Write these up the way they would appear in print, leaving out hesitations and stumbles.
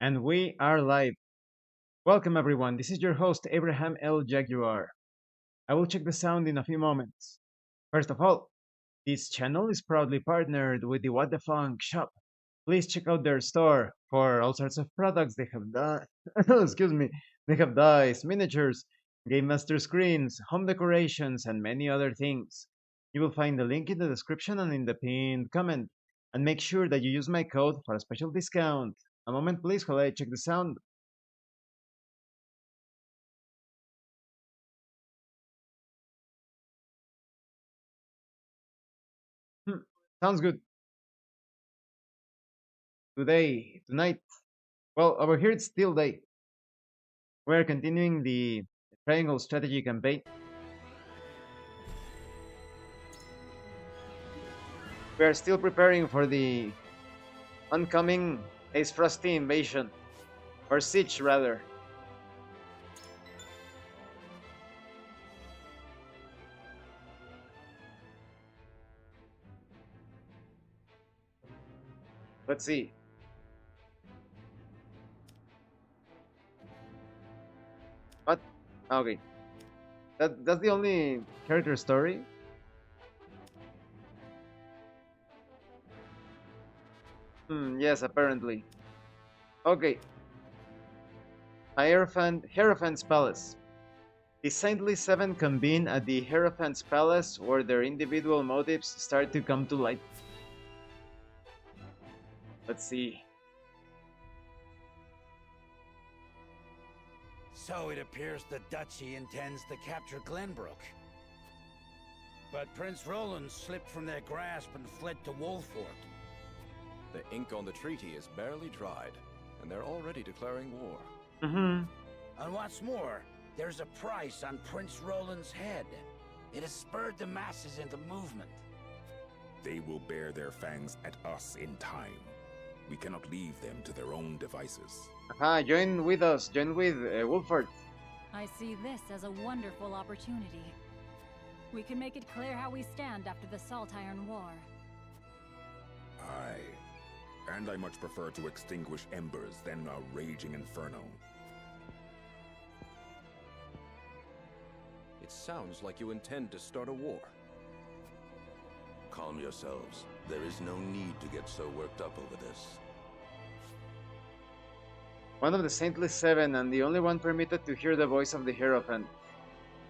And we are live. Welcome everyone. This is your host Abraham L. Jaguar. I will check the sound in a few moments. First of all, this channel is proudly partnered with the What the Funk shop. Please check out their store for all sorts of products they have done. Excuse me. They have dice, miniatures, game master screens, home decorations, and many other things. You will find the link in the description and in the pinned comment. And make sure that you use my code for a special discount. A moment please while I check the sound. Hmm, sounds good. Tonight. Well, over here it's still day. We're continuing the triangle strategy campaign. We are still preparing for the oncoming Aesfrosti invasion, or siege rather. Let's see. What? Okay, that's the only character story. Yes, apparently. Okay, Hierophant's Palace. The Saintly Seven convene at the Hierophant's Palace, where their individual motives start to come to light. Let's see. So it appears the Duchy intends to capture Glenbrook. But Prince Roland slipped from their grasp and fled to Wolfort. The ink on the treaty is barely dried, and they're already declaring war. Mm-hmm. And what's more, there's a price on Prince Roland's head. It has spurred the masses into movement. They will bear their fangs at us in time. We cannot leave them to their own devices. Aha, join with us. Join with Wolford. I see this as a wonderful opportunity. We can make it clear how we stand after the Salt Iron War. Aye. And I much prefer to extinguish embers than a raging inferno. It sounds like you intend to start a war. Calm yourselves. There is no need to get so worked up over this. One of the Saintly Seven and the only one permitted to hear the voice of the Hierophant.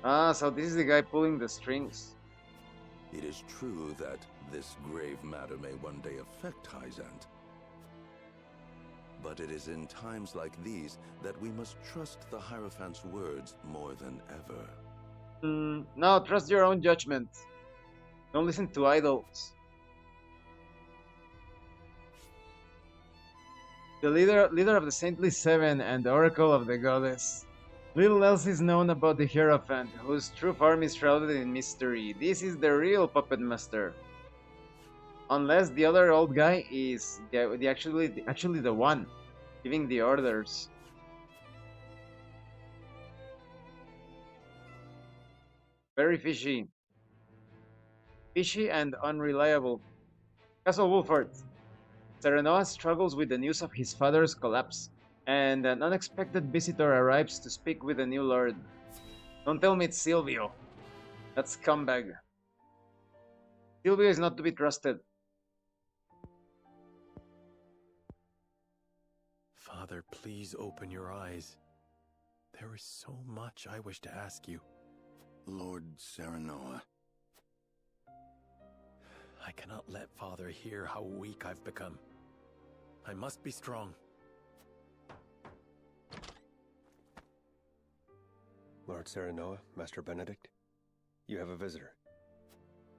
Ah, so this is the guy pulling the strings. It is true that this grave matter may one day affect Hyzant. But it is in times like these that we must trust the Hierophant's words more than ever. No, trust your own judgment. Don't listen to idols. The leader of the Saintly Seven and the Oracle of the Goddess. Little else is known about the Hierophant, whose true form is shrouded in mystery. This is the real puppet master. Unless the other old guy is actually the one giving the orders. Very fishy. Fishy and unreliable. Castle Wolford. Serenoa struggles with the news of his father's collapse, and an unexpected visitor arrives to speak with the new lord. Don't tell me it's Silvio. That scumbag. Silvio is not to be trusted. Father, please open your eyes. There is so much I wish to ask you. Lord Serenoa. I cannot let Father hear how weak I've become. I must be strong. Lord Serenoa, Master Benedict, you have a visitor.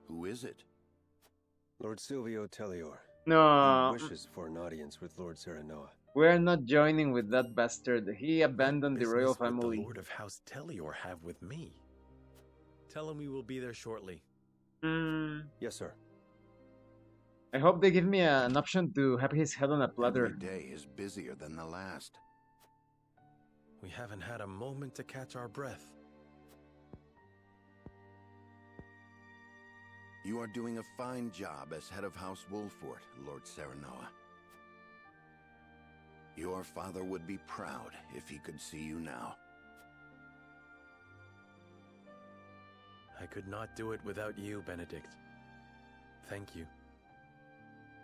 Who is it? Lord Silvio Tellior. No, He wishes for an audience with Lord Serenoa. we're not joining with that bastard. He abandoned the What royal business would family. the Lord of House Tellior have with me? Tell him we will be there shortly. Yes, sir. I hope they give me an option to have his head on a platter. Every day is busier than the last. We haven't had a moment to catch our breath. You are doing a fine job as head of House Wolfort, Lord Serenoa. Your father would be proud if he could see you now. I could not do it without you, Benedict. Thank you.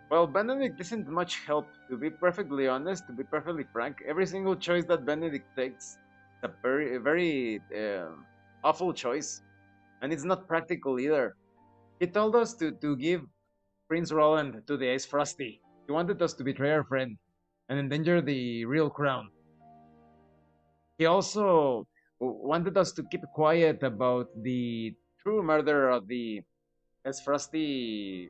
Well, Benedict isn't much help, to be perfectly honest, to be perfectly frank. Every single choice that Benedict takes is a very awful choice, and it's not practical either. He told us to give Prince Roland to the Aesfrosti. He wanted us to betray our friend and endanger the real crown. He also wanted us to keep quiet about the true murder of the Aesfrosti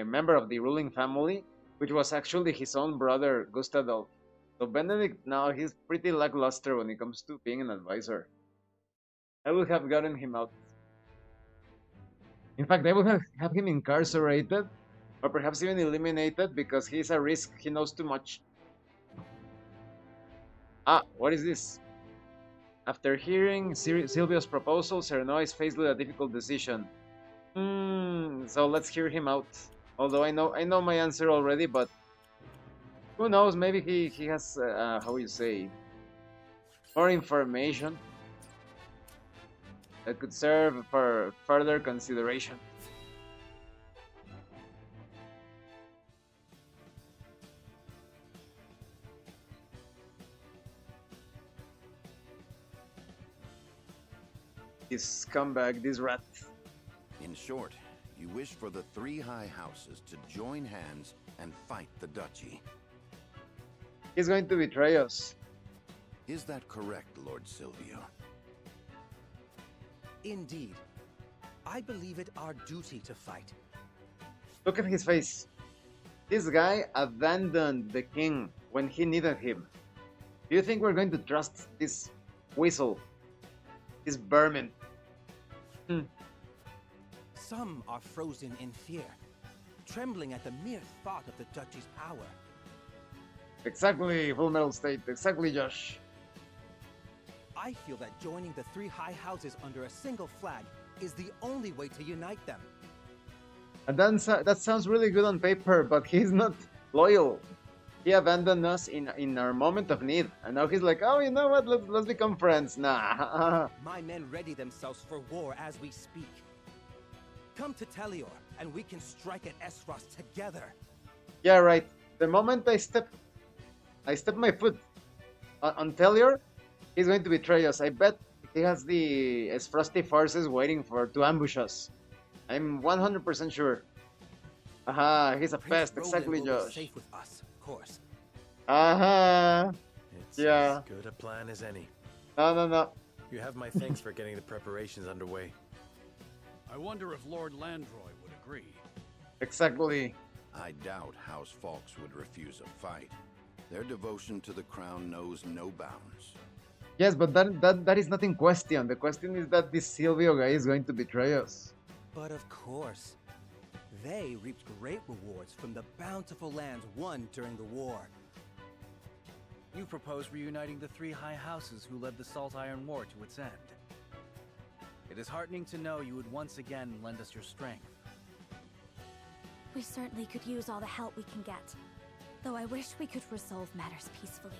member of the ruling family, which was actually his own brother, Gustadolf. So Benedict now, he's pretty lackluster when it comes to being an advisor. I would have gotten him out. In fact, I would have him incarcerated, or perhaps even eliminated, because he's a risk. He knows too much. Ah, what is this? After hearing Silvio's proposal, Serenoa is faced with a difficult decision. So let's hear him out. Although I know my answer already, but who knows? Maybe he has how you say, more information that could serve for further consideration. This scumbag, this rat. In short, you wish for the three high houses to join hands and fight the duchy. He's going to betray us. Is that correct, Lord Silvio? Indeed. I believe it our duty to fight. Look at his face. This guy abandoned the king when he needed him. Do you think we're going to trust this weasel? This vermin? Some are frozen in fear, trembling at the mere thought of the duchy's power. Exactly, Full Metal State. Exactly, Josh. I feel that joining the three high houses under a single flag is the only way to unite them. And that sounds really good on paper, but he's not loyal. He abandoned us in our moment of need, and now he's like, oh, you know what? Let's become friends. Nah. My men ready themselves for war as we speak. Come to Telior, and we can strike at Aesfrost together. Yeah, right. The moment I step my foot on Telior, he's going to betray us. I bet he has the Aesfrosti forces waiting to ambush us. I'm 100% sure. Aha, he's a Prince pest. Exactly, Roland will be Josh. safe with us, of course. Aha. It's Yeah. as good a plan as any. No. You have my thanks for getting the preparations underway. I wonder if Lord Landroy would agree. Exactly. I doubt House Fawkes would refuse a fight. Their devotion to the crown knows no bounds. Yes, but that is not in question. The question is that this Silvio guy is going to betray us. But of course, they reaped great rewards from the bountiful lands won during the war. You propose reuniting the three high houses who led the Salt Iron War to its end. It is heartening to know you would once again lend us your strength. We certainly could use all the help we can get, though I wish we could resolve matters peacefully.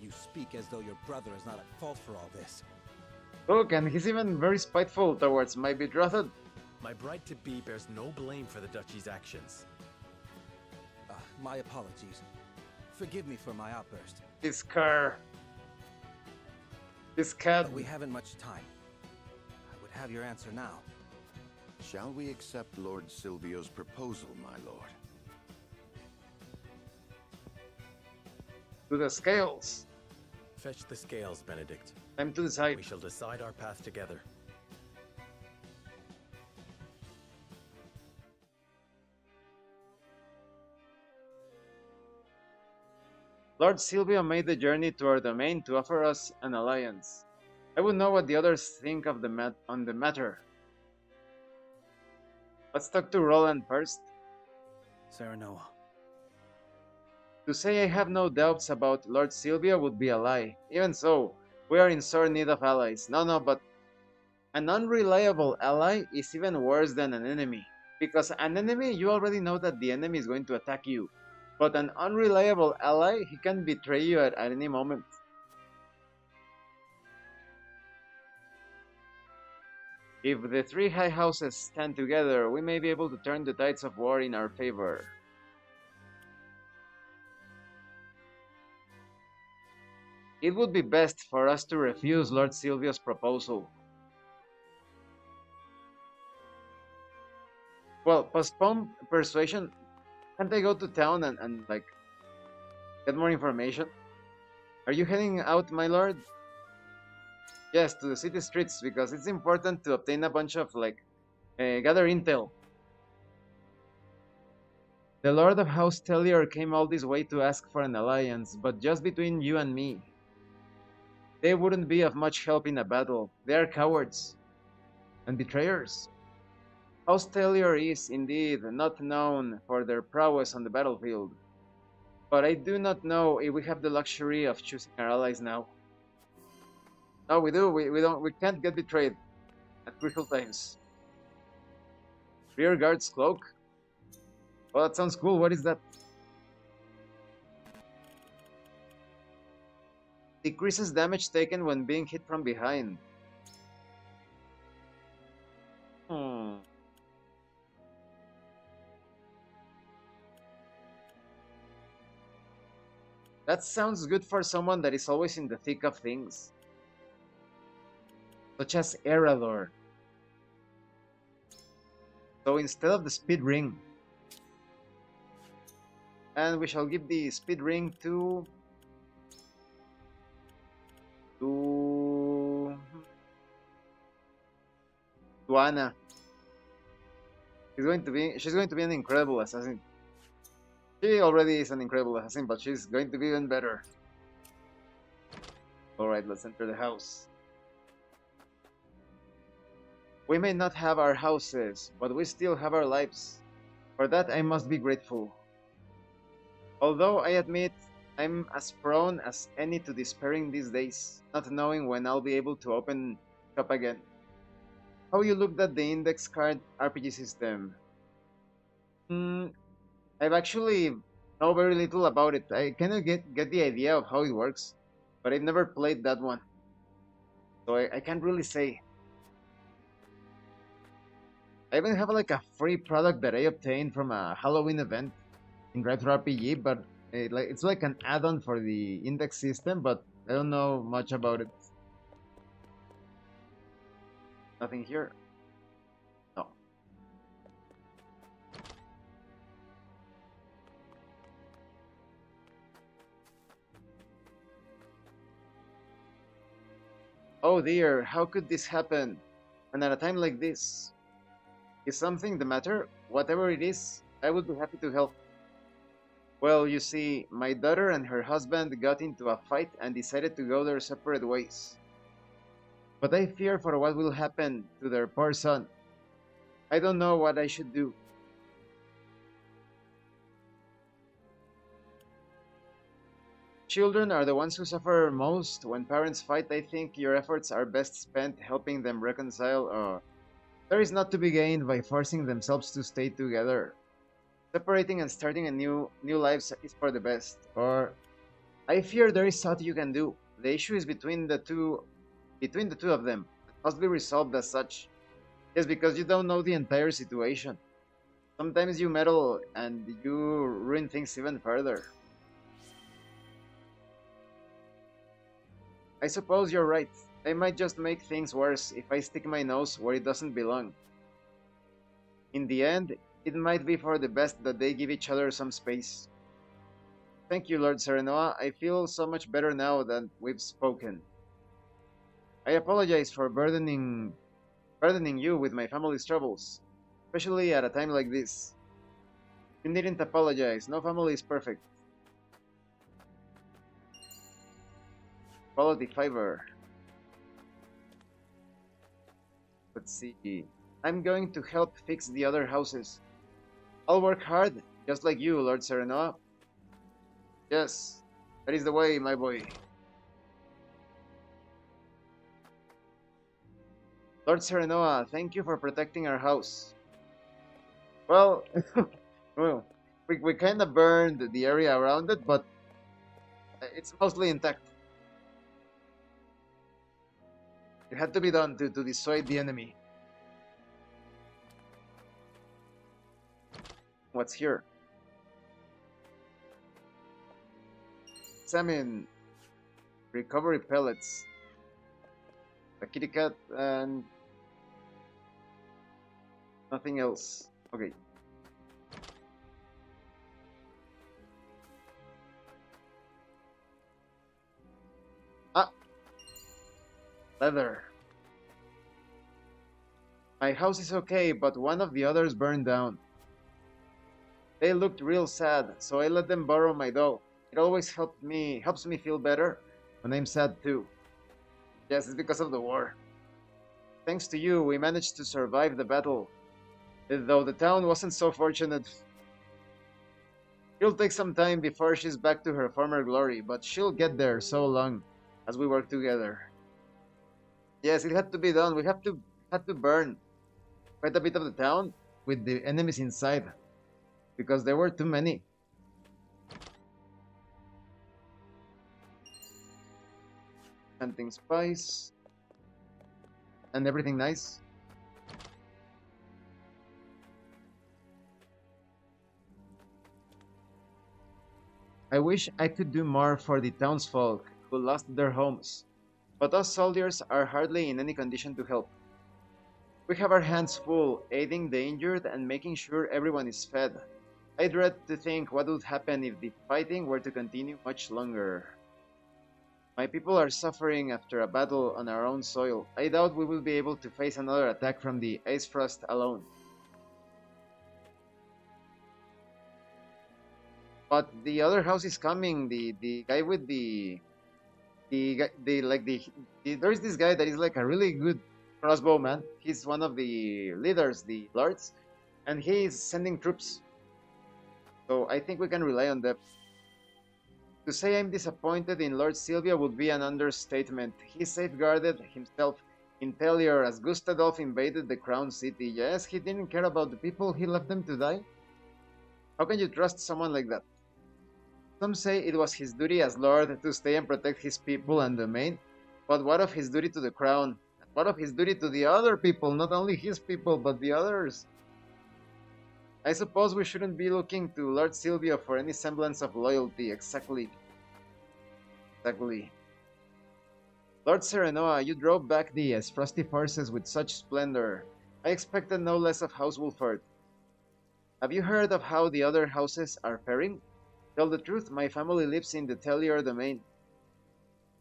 You speak as though your brother is not at fault for all this. Look, and he's even very spiteful towards my betrothed. My bride-to-be bears no blame for the duchy's actions. My apologies. Forgive me for my outburst. This car. This cat. But we haven't much time. I would have your answer now. Shall we accept Lord Silvio's proposal, my lord? To the scales. Fetch the scales, Benedict. Time to decide. We shall decide our path together. Lord Silvio made the journey to our domain to offer us an alliance. I would know what the others think of on the matter. Let's talk to Roland first. Serenoa. To say I have no doubts about Lord Silvio would be a lie. Even so, we are in sore need of allies. No, but an unreliable ally is even worse than an enemy. Because an enemy, you already know that the enemy is going to attack you. But an unreliable ally, he can betray you at any moment. If the three high houses stand together, we may be able to turn the tides of war in our favor. It would be best for us to refuse Lord Silvio's proposal. Well, postpone persuasion. Can't I go to town and like get more information? Are you heading out, my lord? Yes, to the city streets because it's important to obtain a bunch of gather intel. The Lord of House Tellior came all this way to ask for an alliance, but just between you and me. They wouldn't be of much help in a battle. They are cowards and betrayers. House Tellior is, indeed, not known for their prowess on the battlefield. But I do not know if we have the luxury of choosing our allies now. No, we do. We can't get betrayed at crucial times. Rear guard's cloak. Oh, that sounds cool. What is that? Decreases damage taken when being hit from behind. That sounds good for someone that is always in the thick of things. Such as Erador. So instead of the speed ring. And we shall give the speed ring to Anna. She's going to be an incredible assassin. She already is an incredible assassin, but she's going to be even better. Alright, let's enter the house. We may not have our houses, but we still have our lives. For that I must be grateful. Although I admit I'm as prone as any to despairing these days, not knowing when I'll be able to open shop again. How you looked at the index card RPG system? I've actually know very little about it. I kind of get the idea of how it works, but I've never played that one. So I can't really say. I even have like a free product that I obtained from a Halloween event in Drive Thru RPG, but it's like an add-on for the index system, but I don't know much about it. Nothing here. No. Oh dear, how could this happen? And at a time like this? Is something the matter? Whatever it is, I would be happy to help. Well, you see, my daughter and her husband got into a fight and decided to go their separate ways. But I fear for what will happen to their poor son. I don't know what I should do. Children are the ones who suffer most when parents fight. I think your efforts are best spent helping them reconcile. There is not to be gained by forcing themselves to stay together. Separating and starting a new lives is for the best. Or I fear there is naught you can do. The issue is between the two of them. It must be resolved as such. Yes, because you don't know the entire situation. Sometimes you meddle and you ruin things even further. I suppose you're right. I might just make things worse if I stick my nose where it doesn't belong. In the end, it might be for the best that they give each other some space. Thank you, Lord Serenoa. I feel so much better now that we've spoken. I apologize for burdening you with my family's troubles, especially at a time like this. You needn't apologize. No family is perfect. Quality fiber. Let's see. I'm going to help fix the other houses. I'll work hard, just like you, Lord Serenoa. Yes, that is the way, my boy. Lord Serenoa, thank you for protecting our house. Well, well, we kind of burned the area around it, but it's mostly intact. It had to be done to dissuade the enemy. What's here? Examine recovery pellets. A kitty cat and nothing else. Okay. Ah, leather. My house is okay, but one of the others burned down. They looked real sad, so I let them borrow my doll. It always helps me feel better when I'm sad too. Yes, it's because of the war. Thanks to you, we managed to survive the battle. Though the town wasn't so fortunate. It'll take some time before she's back to her former glory, but she'll get there so long as we work together. Yes, it had to be done. We had to burn quite a bit of the town with the enemies inside because there were too many. Hunting spice and everything nice. I wish I could do more for the townsfolk who lost their homes, but us soldiers are hardly in any condition to help. We have our hands full, aiding the injured and making sure everyone is fed. I dread to think what would happen if the fighting were to continue much longer. My people are suffering after a battle on our own soil. I doubt we will be able to face another attack from the Aesfrosti alone. But the other house is coming. The guy with the there's this guy that is like a really good crossbowman. He's one of the leaders, the lords, and he is sending troops. So I think we can rely on them. To say I'm disappointed in Lord Sylvia would be an understatement. He safeguarded himself in Telior as Gustadolf invaded the crown city. Yes, he didn't care about the people, he left them to die. How can you trust someone like that? Some say it was his duty as Lord to stay and protect his people and domain, but what of his duty to the crown? What of his duty to the other people, not only his people, but the others? I suppose we shouldn't be looking to Lord Sylvia for any semblance of loyalty. Exactly. Lord Serenoa, you drove back the Aesfrosti forces with such splendor. I expected no less of House Wolford. Have you heard of how the other houses are faring? Tell the truth, my family lives in the Telior domain.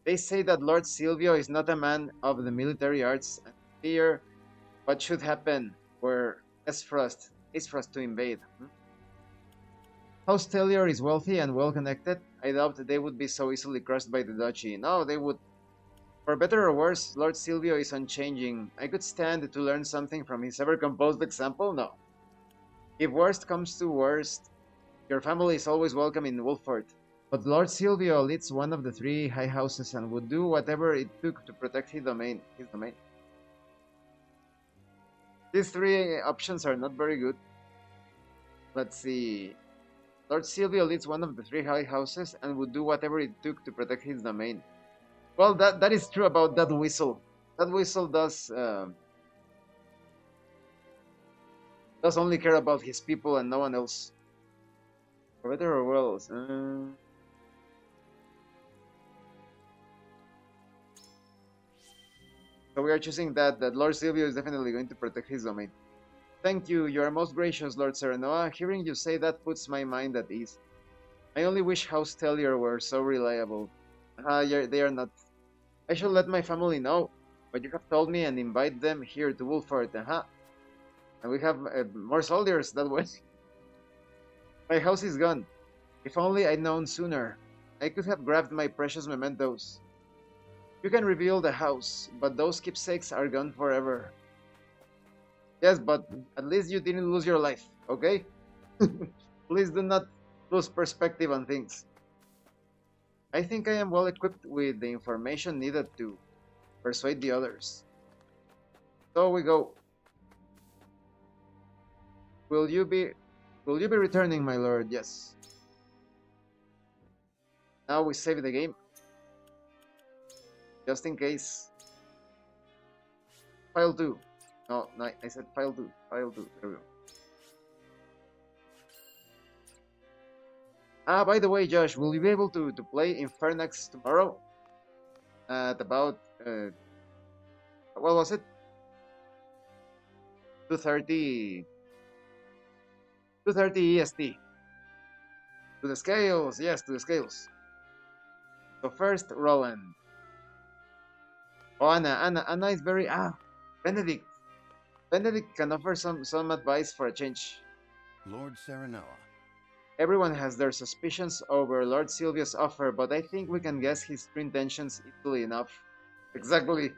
They say that Lord Silvio is not a man of the military arts and fear what should happen were Aesfrost to invade. House Telior is wealthy and well connected. I doubt they would be so easily crushed by the duchy. No, they would. For better or worse, Lord Silvio is unchanging. I could stand to learn something from his ever-composed example. No. If worst comes to worst, your family is always welcome in Wolford. But Lord Silvio leads one of the three high houses and would do whatever it took to protect his domain. These three options are not very good. Let's see. Lord Silvio leads one of the three high houses and would do whatever it took to protect his domain. Well, that is true about that whistle. That whistle does only care about his people and no one else. For better or worse. So we are choosing that Lord Silvio is definitely going to protect his domain. Thank you, you are most gracious, Lord Serenoa. Hearing you say that puts my mind at ease. I only wish House Telior were so reliable. They are not. I shall let my family know what you have told me and invite them here to Wolford. And we have more soldiers that way. My house is gone. If only I'd known sooner. I could have grabbed my precious mementos. You can reveal the house, but those keepsakes are gone forever. Yes, but at least you didn't lose your life, okay? Please do not lose perspective on things. I think I am well equipped with the information needed to persuade the others. So we go. Will you be Will you be returning, my lord? Yes. Now we save the game. Just in case. File 2. No, I said file 2. File 2. There we go. Ah, by the way, Josh, will you be able to play Infernax tomorrow? At about, what was it? 2:30 EST. To the scales, yes, to the scales. So first, Roland. Oh, Anna is very, Benedict. Benedict can offer some advice for a change. Lord Serenoa. Everyone has their suspicions over Lord Silvio's offer, but I think we can guess his true intentions easily enough. Exactly.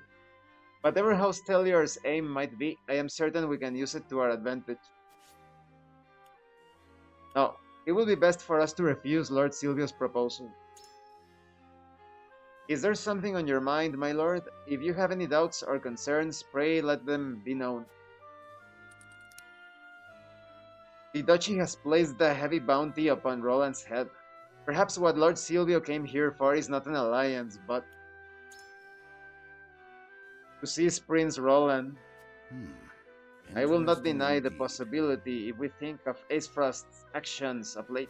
Whatever House Telior's aim might be, I am certain we can use it to our advantage. Now, it will be best for us to refuse Lord Silvio's proposal. Is there something on your mind, my lord? If you have any doubts or concerns, pray let them be known. The duchy has placed a heavy bounty upon Roland's head. Perhaps what Lord Silvio came here for is not an alliance, but to seize Prince Roland. I will not deny the possibility if we think of Aesfrost's actions of late.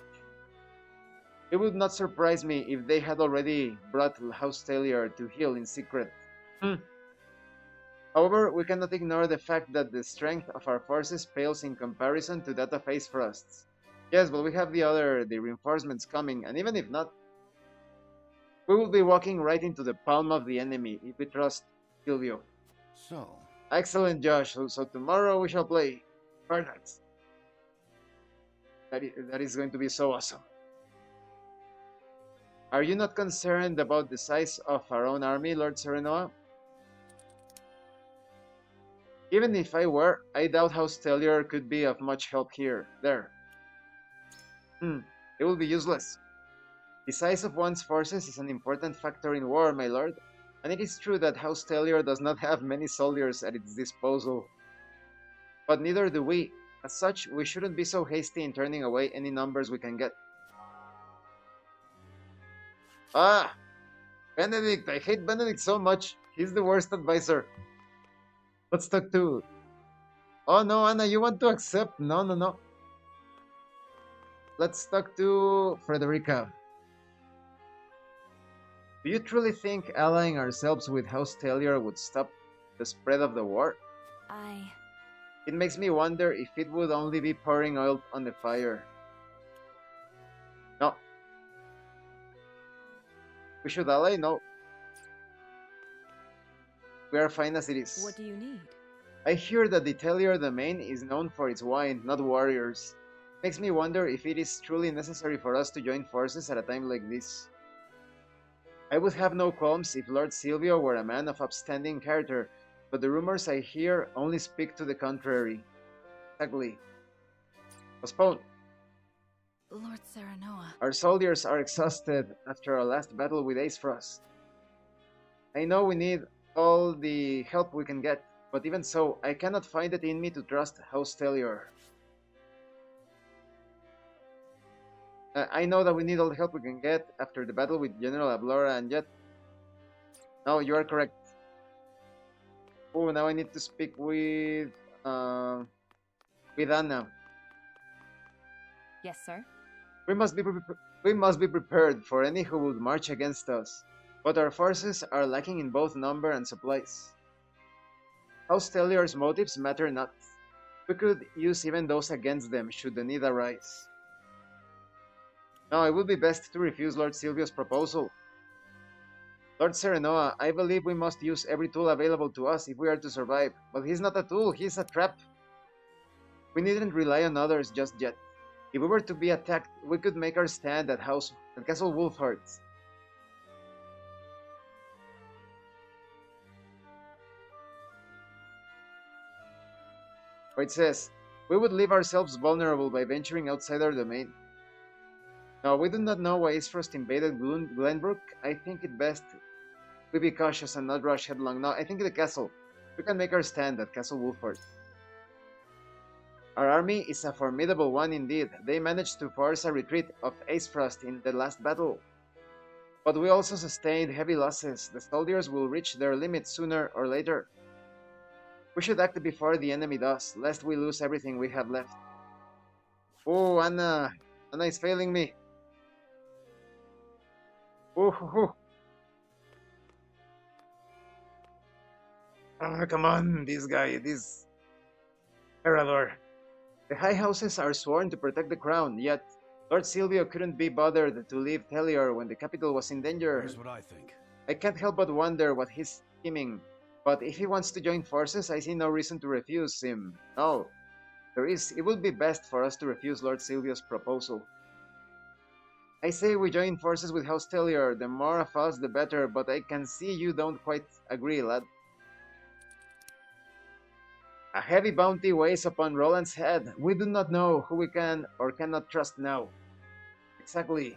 It would not surprise me if they had already brought House Telior to heel in secret. However, we cannot ignore the fact that the strength of our forces pales in comparison to that of Aesfrost's. Yes, but we have the reinforcements coming, and even if not, we will be walking right into the palm of the enemy if we trust Silvio. So. Excellent, Josh. So tomorrow we shall play Perfect. That is going to be so awesome. Are you not concerned about the size of our own army, Lord Serenoa? Even if I were, I doubt House Telior could be of much help here. There. It will be useless. The size of one's forces is an important factor in war, my lord, and it is true that House Telior does not have many soldiers at its disposal. But neither do we. As such, we shouldn't be so hasty in turning away any numbers we can get. Benedict! I hate Benedict so much. He's the worst advisor. Let's talk to... Oh no, Anna, you want to accept? No. Let's talk to Frederica. Do you truly think allying ourselves with House Telior would stop the spread of the war? It makes me wonder if it would only be pouring oil on the fire. No. We should ally? No. We are fine as it is. What do you need? I hear that the Telior domain is known for its wine, not warriors. Makes me wonder if it is truly necessary for us to join forces at a time like this. I would have no qualms if Lord Silvio were a man of upstanding character, but the rumors I hear only speak to the contrary. Exactly. Postpone. Lord Serenoa. Our soldiers are exhausted after our last battle with Aesfrost. I know we need all the help we can get, but even so, I cannot find it in me to trust House Telior. I know that we need all the help we can get after the battle with General Ablora, and yet... No, you are correct. Oh, now I need to speak with Anna. Yes, sir. We must be prepared for any who would march against us, but our forces are lacking in both number and supplies. House Telior's motives matter not. We could use even those against them should the need arise. Now, it would be best to refuse Lord Silvio's proposal. Lord Serenoa, I believe we must use every tool available to us if we are to survive, but he's not a tool, he's a trap. We needn't rely on others just yet. If we were to be attacked, we could make our stand at Castle Wolfheart. Where it says, we would leave ourselves vulnerable by venturing outside our domain. Now, we do not know why Aesfrost invaded Glenbrook. I think it best we be cautious and not rush headlong. Now, I think the castle. We can make our stand at Castle Wolfheart. Our army is a formidable one indeed. They managed to force a retreat of Aesfrosti in the last battle. But we also sustained heavy losses. The soldiers will reach their limit sooner or later. We should act before the enemy does, lest we lose everything we have left. Oh, Anna! Anna is failing me. Oh. Come on, this guy, this Heraldor. The high houses are sworn to protect the crown, yet Lord Silvio couldn't be bothered to leave Telior when the capital was in danger. Here's what I think. I can't help but wonder what he's scheming, but if he wants to join forces, I see no reason to refuse him. No, there is. It would be best for us to refuse Lord Silvio's proposal. I say we join forces with House Telior. The more of us, the better, but I can see you don't quite agree, lad. A heavy bounty weighs upon Roland's head. We do not know who we can or cannot trust now. Exactly.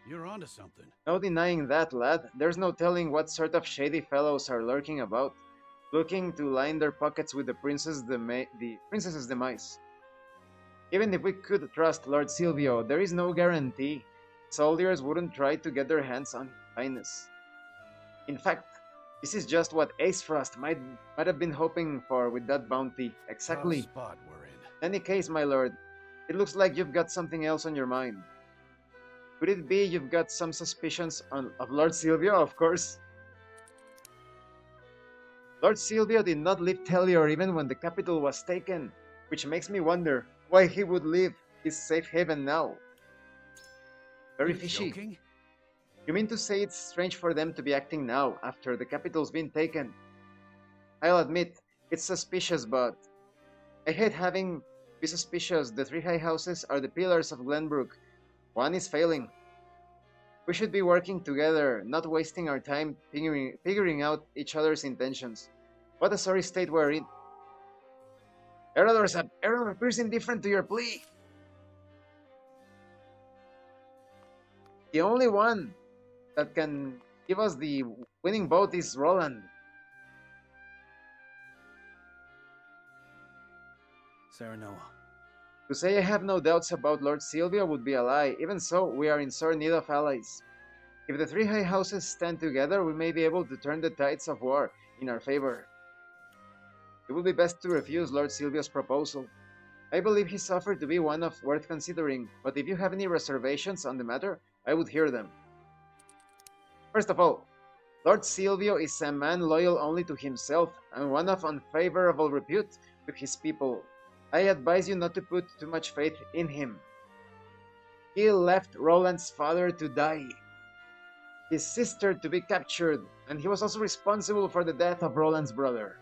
You're onto something. No denying that, lad. There's no telling what sort of shady fellows are lurking about, looking to line their pockets with the princess's demise. Even if we could trust Lord Silvio, there is no guarantee soldiers wouldn't try to get their hands on his highness. In fact, this is just what Aesfrost might have been hoping for with that bounty. Exactly. Tough spot we're in. In any case, my lord, it looks like you've got something else on your mind. Could it be you've got some suspicions of Lord Silvio, of course? Lord Silvio did not leave Telior even when the capital was taken, which makes me wonder why he would leave his safe haven now. Very fishy. Joking? You mean to say it's strange for them to be acting now, after the capital's been taken? I'll admit, it's suspicious, but I hate having to be suspicious. The three high houses are the pillars of Glenbrook. One is failing. We should be working together, not wasting our time figuring out each other's intentions. What a sorry state we're in. Error appears indifferent to your plea. The only one that can give us the winning vote is Roland. Serenoa. To say I have no doubts about Lord Silvio would be a lie. Even so, we are in sore need of allies. If the three high houses stand together, we may be able to turn the tides of war in our favor. It would be best to refuse Lord Silvio's proposal. I believe his offer to be one of worth considering, but if you have any reservations on the matter, I would hear them. First of all, Lord Silvio is a man loyal only to himself and one of unfavorable repute with his people. I advise you not to put too much faith in him. He left Roland's father to die, his sister to be captured, and he was also responsible for the death of Roland's brother.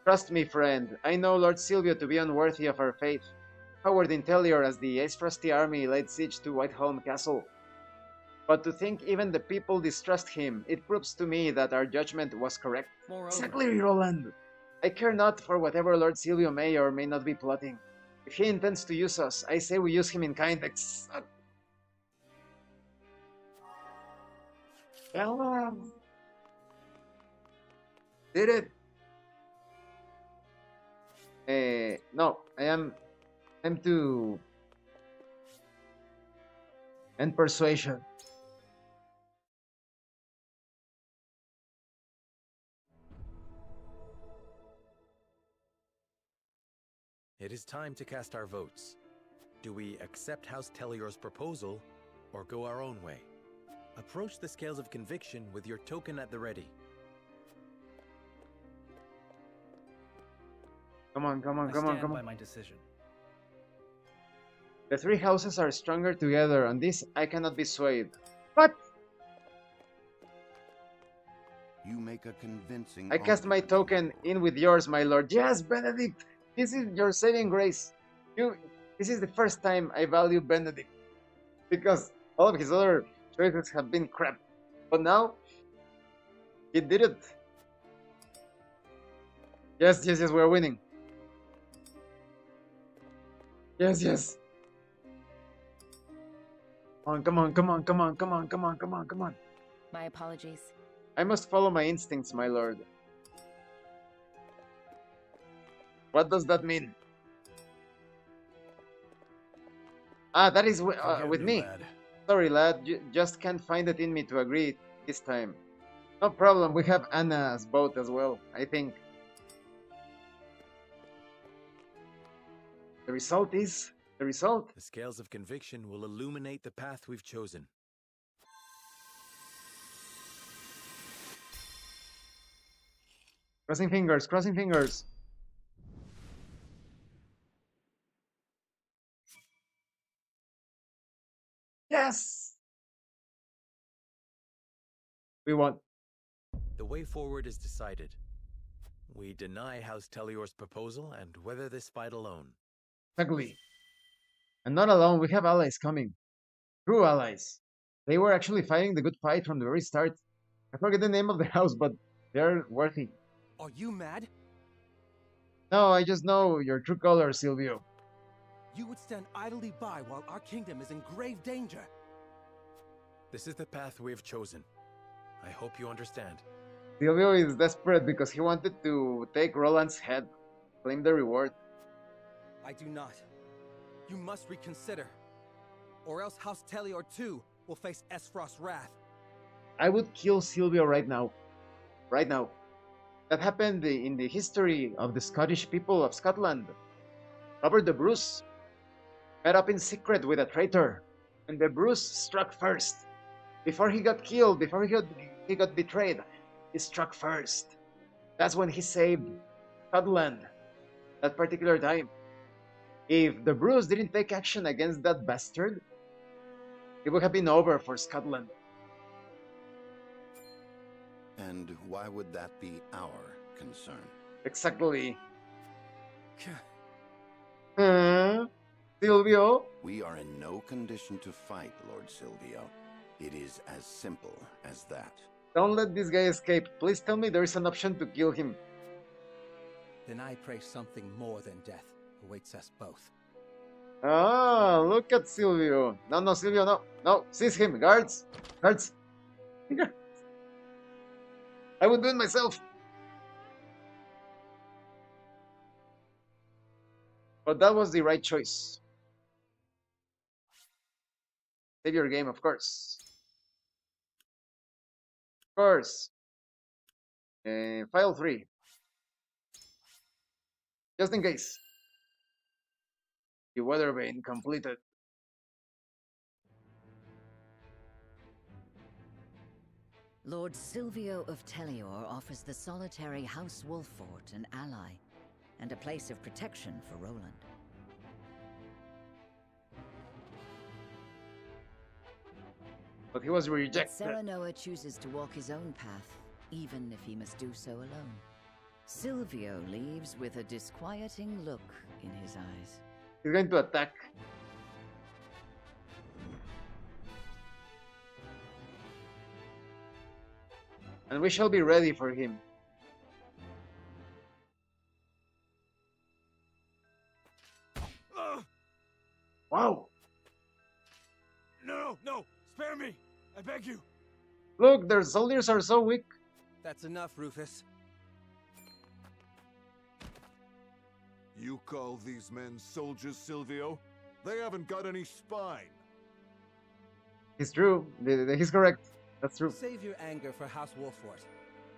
Trust me, friend, I know Lord Silvio to be unworthy of our faith. Howard in Telior as the Aesfrosti army laid siege to Whiteholm Castle. But to think even the people distrust him, it proves to me that our judgment was correct. Moreover, Exactly, Roland. I care not for whatever Lord Silvio may or may not be plotting. If he intends to use us, I say we use him in kind. Did it? No, I'm to and persuasion. It is time to cast our votes. Do we accept House Telior's proposal, or go our own way? Approach the scales of conviction with your token at the ready. Come on. I stand by my decision. The three houses are stronger together. On this, I cannot be swayed. What? You make a convincing I cast my token in with yours, my lord. Yes, Benedict! This is your saving grace. This is the first time I value Benedict. Because all of his other choices have been crap. But now, he did it. Yes, we're winning. Yes. Come on, come on, come on, come on, come on, come on, come on. My apologies. I must follow my instincts, my lord. What does that mean? Ah, that is with me. Lad. Sorry, lad. Just can't find it in me to agree this time. No problem. We have Anna's boat as well, I think. The result is... The result? The scales of conviction will illuminate the path we've chosen. Crossing fingers, crossing fingers. Yes! We won. The way forward is decided. We deny House Telior's proposal and weather this fight alone. Exactly. And not alone, we have allies coming. True allies. They were actually fighting the good fight from the very start. I forget the name of the house, but they're worthy. Are you mad? No, I just know your true colors, Silvio. You would stand idly by while our kingdom is in grave danger. This is the path we have chosen. I hope you understand. Silvio is desperate because he wanted to take Roland's head, claim the reward. I do not. You must reconsider. Or else House Telior too will face Aesfrost's wrath. I would kill Silvio right now. Right now. That happened in the history of the Scottish people of Scotland. Robert the Bruce met up in secret with a traitor, and the Bruce struck first. Before he got killed, before he got betrayed, he struck first. That's when he saved Scotland that particular time. If the Bruce didn't take action against that bastard, it would have been over for Scotland. And why would that be our concern? Exactly. Silvio? We are in no condition to fight, Lord Silvio. It is as simple as that. Don't let this guy escape. Please tell me there is an option to kill him. Then I pray something more than death awaits us both. Ah, look at Silvio. No, no, Silvio, no. No, seize him. Guards. Guards. I would do it myself. But that was the right choice. Save your game, of course. Of course. File 3. Just in case. The weather vane completed. Lord Silvio of Telior offers the solitary House Wolffort an ally, and a place of protection for Roland. But he was But rejected. Serenoa chooses to walk his own path, even if he must do so alone. Silvio leaves with a disquieting look in his eyes. He's going to attack. And we shall be ready for him. Wow! No, no! Spare me! I beg you! Look, their soldiers are so weak. That's enough, Rufus. You call these men soldiers, Silvio? They haven't got any spine. It's true. He's correct. That's true. Save your anger for House Wolffort.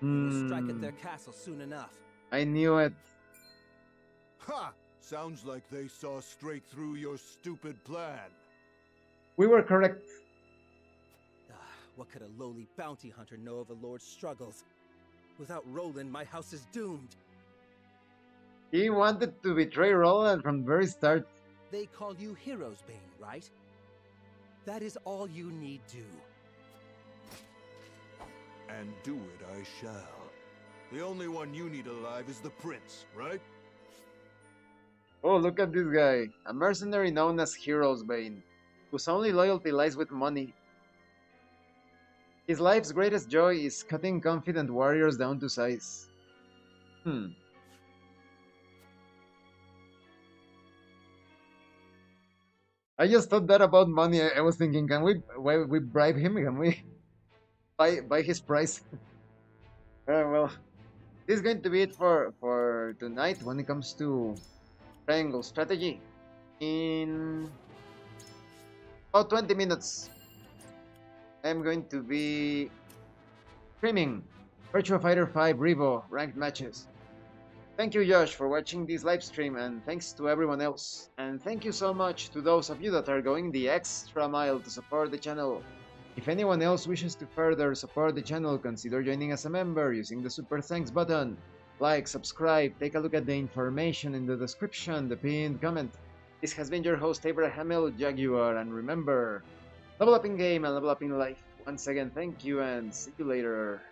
We'll strike at their castle soon enough. I knew it. Ha! Sounds like they saw straight through your stupid plan. We were correct. What could a lowly bounty hunter know of a lord's struggles? Without Roland, my house is doomed. He wanted to betray Roland from the very start. They call you Hero's Bane, right? That is all you need do. And do it I shall. The only one you need alive is the prince, right? Oh, look at this guy. A mercenary known as Hero's Bane, whose only loyalty lies with money. His life's greatest joy is cutting confident warriors down to size. I just thought that about money. I was thinking, can we bribe him? Can we buy his price? Well, this is going to be it for tonight when it comes to triangle strategy. In about 20 minutes, I'm going to be streaming Virtua Fighter 5 Revo ranked matches. Thank you, Josh, for watching this live stream, and thanks to everyone else. And thank you so much to those of you that are going the extra mile to support the channel. If anyone else wishes to further support the channel, consider joining as a member using the Super Thanks button. Like, subscribe, take a look at the information in the description, the pinned comment. This has been your host, Abraham L. Jaguar, and remember, level up in game and level up in life. Once again, thank you, and see you later.